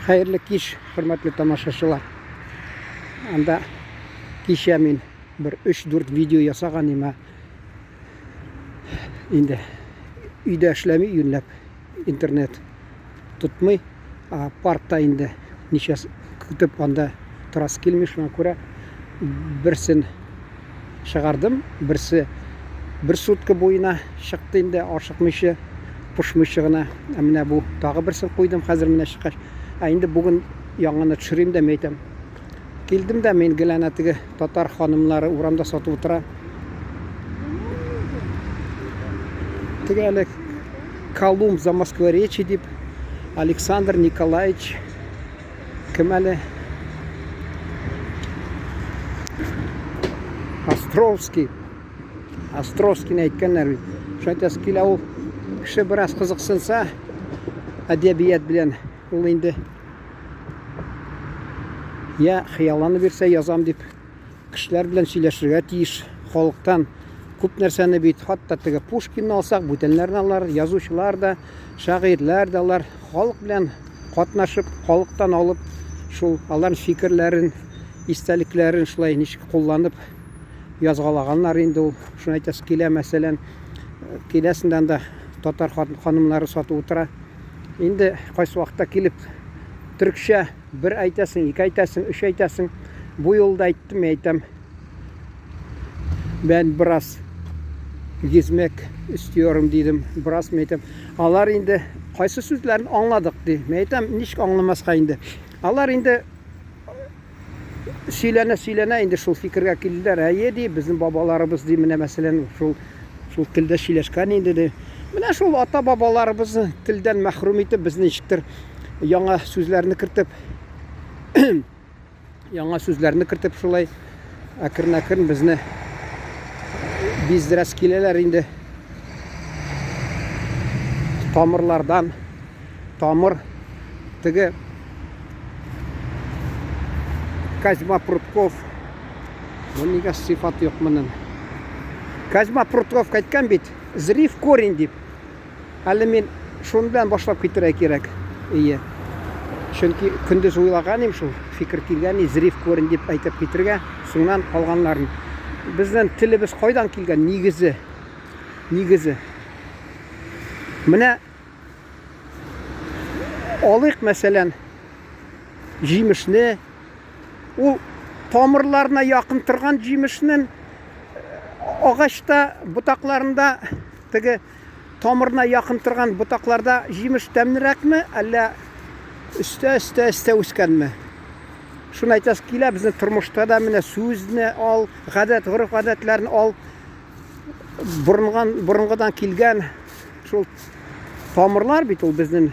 Hayırlı kеш, hürmetli tamaşaçılar. Anda kеше мен bir 3-4 video ясаган ема. Инде үйдә эшләми юнлап интернет тутмый. Паркта инде ничә көтеп анда торасы килми, шуңа күрә берсен чыгардым. Берсе bir sutка буена чыкты инде, ашыкмыйча, пушмыйча гына. Менә бу тагы берсен куйдым, хәзер менә чыккач. Инде бүген яңаны төшерим дә әйтәм. Килдем дә мен геләнәтеге татар ханымлары урамда сатып утыра. Тегелек Колумб за Москворечи дип, Александр Николаевич кем әле? Островский әйткәннәр. Шайтас килә ул кеше бераз кызыксынса, әдәбият белән ул инде я хыялланып бирсә язам дип кешеләр белән сөйләшергә тиеш. Халыктан күп нәрсәне бит, хатта теге Пушкинны алсак, бүтәннәрне алар, язучылар да, шагыйрьләр да алар халык белән катнашып, халыктан алып, шул аларның фикерләрен, истәлекләрен шулай ничек кулланып язгалаганнар инде ул. Шуны әйтәс килә, мәсәлән, киләсендән дә татар ханымнары сатып утыра. Инде кайсы вакытта килеп Türkçe bir aytasın, iki aytasın, üç aytasın. Bu yolda әйттем. Ben biraz gezmek istiyorum dedim. Biraz әйттем. Алар инде кайсы сүзләрен аңладык ди. Әйттем, ничек аңламаска инде. Алар инде сөйләнә инде шул фикергә килделәр. Әйе ди, безнең бабаларыбыз ди, менә мәсәлән, шул телдә сөйләшкән инде ди. Менә шул ата бабаларыбызны телдән мәхрүм итеп, безне ничектер яңа сүзләрне кертеп шулай әкрен безне биздерәс киләләр инде. Тамырлардан тамыр теге Козьма Прутков. Бу нигә сыйфат юк моның. Козьма Прутков әйткән бит, зрив корень дип. Әле мин шуның белән башлап китерә кирәк. Ие. Чөнки көндез уйлаганым шул, фикер килгән, зрив корень дип әйтеп китергә, соңнан калганнарын. Безнең телебез кайдан килгән? Нигезе. Менә алыйк мәсәлән җимешне, ул тамырларына якын торган җимешнең агачта, ботакларында, теге тамырына якын торган ботакларда җимеш тәмнерәкме, әллә üstə үскәнме? Шуны әйтәс килә, безнең тормышта да менә сүзне ал, гадәт, гореф-гадәтләрне ал, борынгыдан килгән шул тамырлар бит ул безнең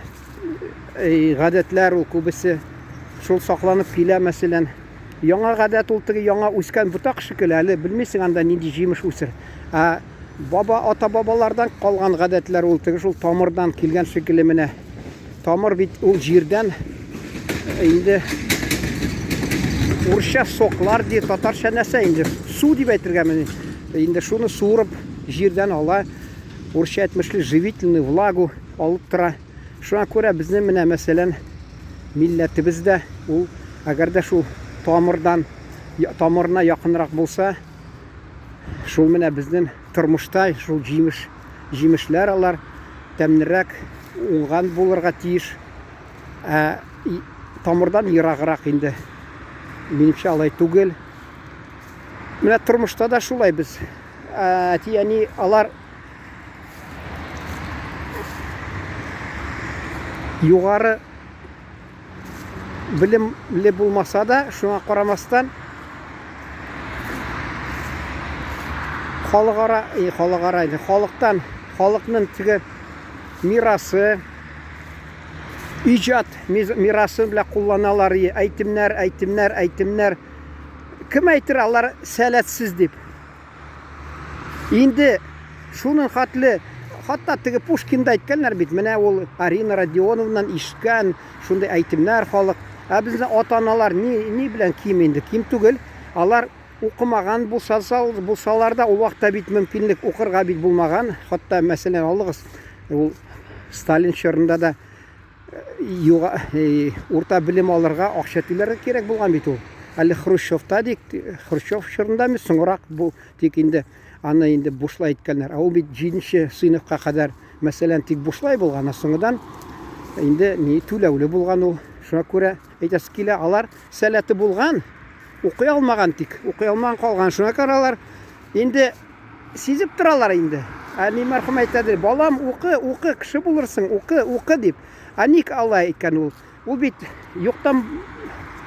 гадәтләр, ул күбесе шул сакланып килә. Мәсәлән, яңа гадәт ул теге яңа үскән ботак шикелле, әле белмисең анда нинди җимеш үсер. Ата-бабалардан калган гадәтләр ул теге шул тамырдан килгән шикелле менә. Тамыр бит ул җирдән инде урысча соклар ди, татарча нәрсә инде су дип әйтергә менә. Инде шуны суырып җирдән ала, урысча әйтмешли живительный влагу алып тора. Шуңа күрә безнең менә мәсәлән милләтебездә ул әгәр дә шул тамырына якынрак булса, шул менә безнең тормышта шул җимешләр алар тәмнерәк уңган булырга тиеш. Тамырдан ераграк инде. Минемчә алай түгел. Менә тормышта да шулай без. Яни алар югары белемле булмаса да, шуңа карамастан халыктан, халыкның теге мирасы, иҗат мирасы белән кулланалар, әйтемнәр. Кем әйтер алар сәләтсез дип. Инде шуның хатлы, хатта теге Пушкинда әйткәннәр бит, менә ул Арина Родионовнан ишкән шундый әйтемнәр халык. Безнең ата-аналар ни белән ким инде, ким түгел. Алар укымаган булсалар да, ул вакытта бит мөмкинлек укырга бит булмаган. Хатта мәсәлән алыгыз, ул Сталин чорында да урта белем алырга акча түләргә кирәк булган бит ул. Әле Хрущевта дик, Хрущев чорында соңрак бу тик инде аны инде бушлай иткәннәр. Ул бит 7нче сыйныфка кадәр мәсәлән тик бушлай булган, соңдан инде ни түләүле булган ул. Шуңа күрә әйтәсе килә, алар сәләте булган, укый алмаган тик, укый алмаган калган. Шуңа күрә алар инде сизеп торалар инде. Әни мәрхүм әйтәде, балам укы, кеше булырсың, укы дип. Ник алай икән ул? Ул бит юктан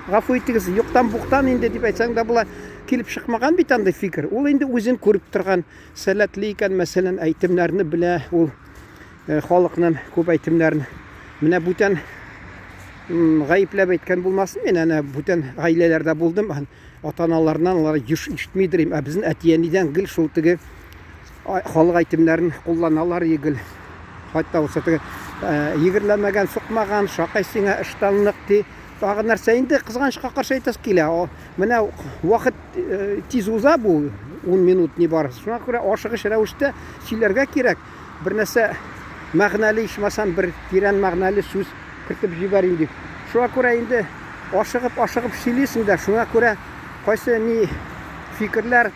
гафу итегез, юктан буктан инде дип әйтсәң дә була килеп чыкмаган бит андай фикер. Ул инде үзен күреп торган сәләтле икән, мәсәлән, әйтемнәрне белә, ул халыкның күп әйтемнәрен. Менә бүтән гаепләп әйткән булмасын, мен әнә бүтән гаиләләрдә булдым. Ата-аналарыннан алар ишетмидер, безнең әтиәнидән гел шул теге халык әйтемнәрен кулланалар егел. Хатта булса теге егерләмәгән, сукмаган, шакай сиңа ыштанлык ди. Тагы нәрсә инде кызганычка каршы әйтәс килә. Менә вакыт тиз уза бу, 10 минут не бар. Шуңа күрә ашыгыч рәвештә сөйләргә кирәк. Бер нәрсә мәгънәле ишмәсәм, бер тирән мәгънәле сүз кертеп җибәрим дип. Шуңа күрә инде ашыгып сөйлисең дә, шуңа күрә кайсы ни фикерләр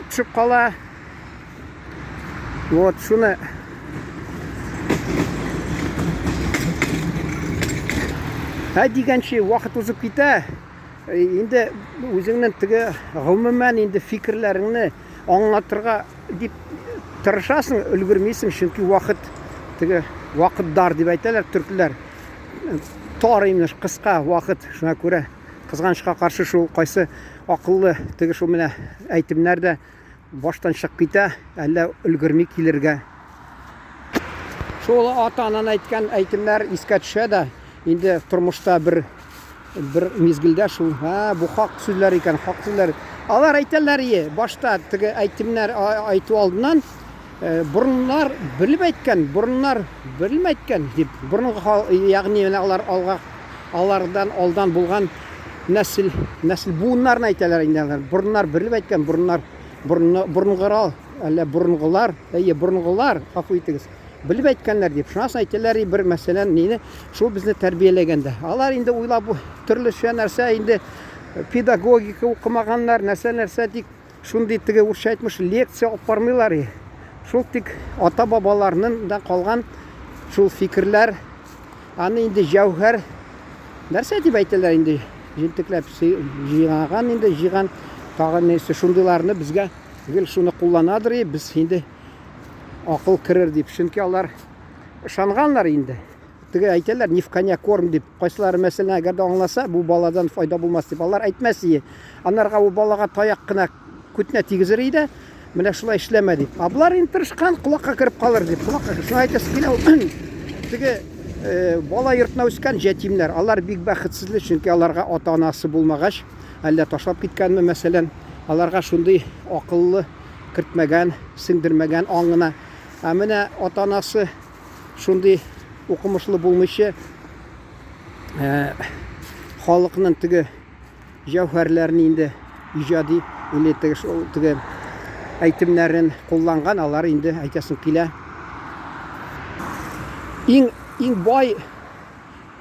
төшеп кала. Вот шуны дигәнче вакыт узып китә. Инде үзеңнең теге гомумән инде фикерләреңне аңлатырга дип тырышасың, өлгермисең, чөнки вакыт теге вакытдар дип әйтәләр төрләр. Тар имеш кыска вакыт. Шуңа күрә кызганычка каршы шул кайсы акыллы теге шул менә әйтемнәр дә баштан чыгып китә, әллә өлгерми килергә. Шул ата-анан әйткән әйтемнәр искә төшә дә, инде тормышта бер мизгелдә шул, бу хак сүзләр икән, хак сүзләр. Алар әйтәләр, башта теге әйтемнәр әйтү алдыннан бурыннар белеп әйткән, бурыннар белмәйткән дип. Ягъни алардан алдан булган нәсел буыннарны әйтәләр инде. Бурыннар белеп әйткән, бурынгырал, әллә бурынгылар, гафу итегез, белеп әйткәннәр дип. Шуңа әйтәләр, бер мәсәлән, нине шул безне тәрбияләгәндә. Алар инде уйлап төрлечә нәрсә, инде педагогика укымаганнар, нәрсә тик шундый теге урысча әйтмеш лекция алып бармыйлар. Шул тик ата-бабаларның да калган шул фикерләр, аны инде җәүһәр нәрсә дип әйтәләр, инде җентекләп җыйган тагы нәрсә шундыйларны безгә гел шуны кулланадыр, без инде акыл керер дип. Чөнки алар ышанганнар инде. Теге әйтәләр, ни в коня корм дип. Кайсылары мәсәлән әгәр дә аңласа, бу баладан файда булмас дип. Алар әйтмәс иде. Аннарга бу балага таяк кына күтнә тигезер иде. Менә шулай эшләмә дип. Аблар инде тырышкан, кулакка кереп калыр дип. Кулакка шуңа әйтәсе килә. Теге бала йортына үскән җәтимнәр, алар бик бәхетсезле, чөнки аларга ата-анасы булмагач, әллә ташлап киткәнме, мәсәлән, аларга шундый акыллы кертмәгән, сеңдермәгән аңына. Менә ата-анасы шундый укымышлы булмыйча халыкның теге җәүһәрләрен инде иҗади теге әйтемнәрен кулланган, алар инде әйтәсең килә. Иң бай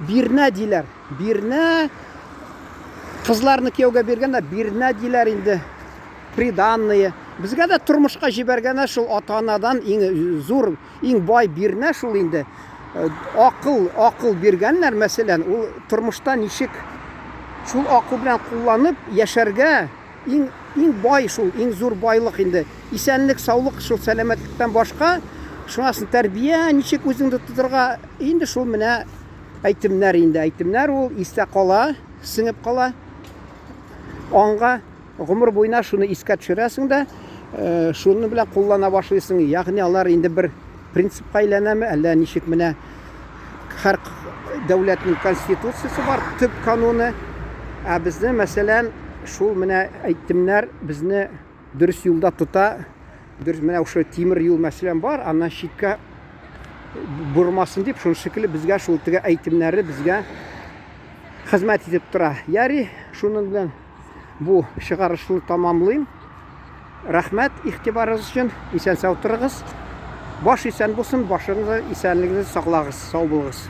бирнә диләр. Бирнә кызларны кияүгә биргәндә бирнә диләр инде. Приданные. Безгә дә тормышка җибәргәнә шул ата-анадан иң зур, иң бай бирнә шул инде. Акыл биргәннәр, мәсәлән, ул тормышта ничек шул акыл белән кулланып яшәргә иң бай шул, иң зур байлык инде. Исәнлек, саулык, шул сәламәтлектән башка, шунасын тәрбия, ничек үзеңне тотырга, инде шул менә әйтемнәр инде. Әйтемнәр ул истә кала, сеңеп кала. Аңга гомер буена шуны искә төшерәсең дә, шуны белән куллана башлыйсың. Ягъни алар инде бер принципка әйләнәме, әллә ничек менә һәр дәүләтнең конституциясе бар, төп кануны. Безне мәсәлән шул менә әйтемнәр безне дөрес юлда тота. Менә ошо тимер юл мәсәлән бар, аннан читкә бурмасын дип, шуның шикелле безгә шул теге әйтемнәре безгә хезмәт итеп тора. Яри, шуның белән бу чыгарышны тамамлыйм. Рәхмәт игътибарыгыз өчен. Исән-сау торыгыз. Баш исән булсын, башыгызны исәнлегегезне саклагыз. Сау булыгыз.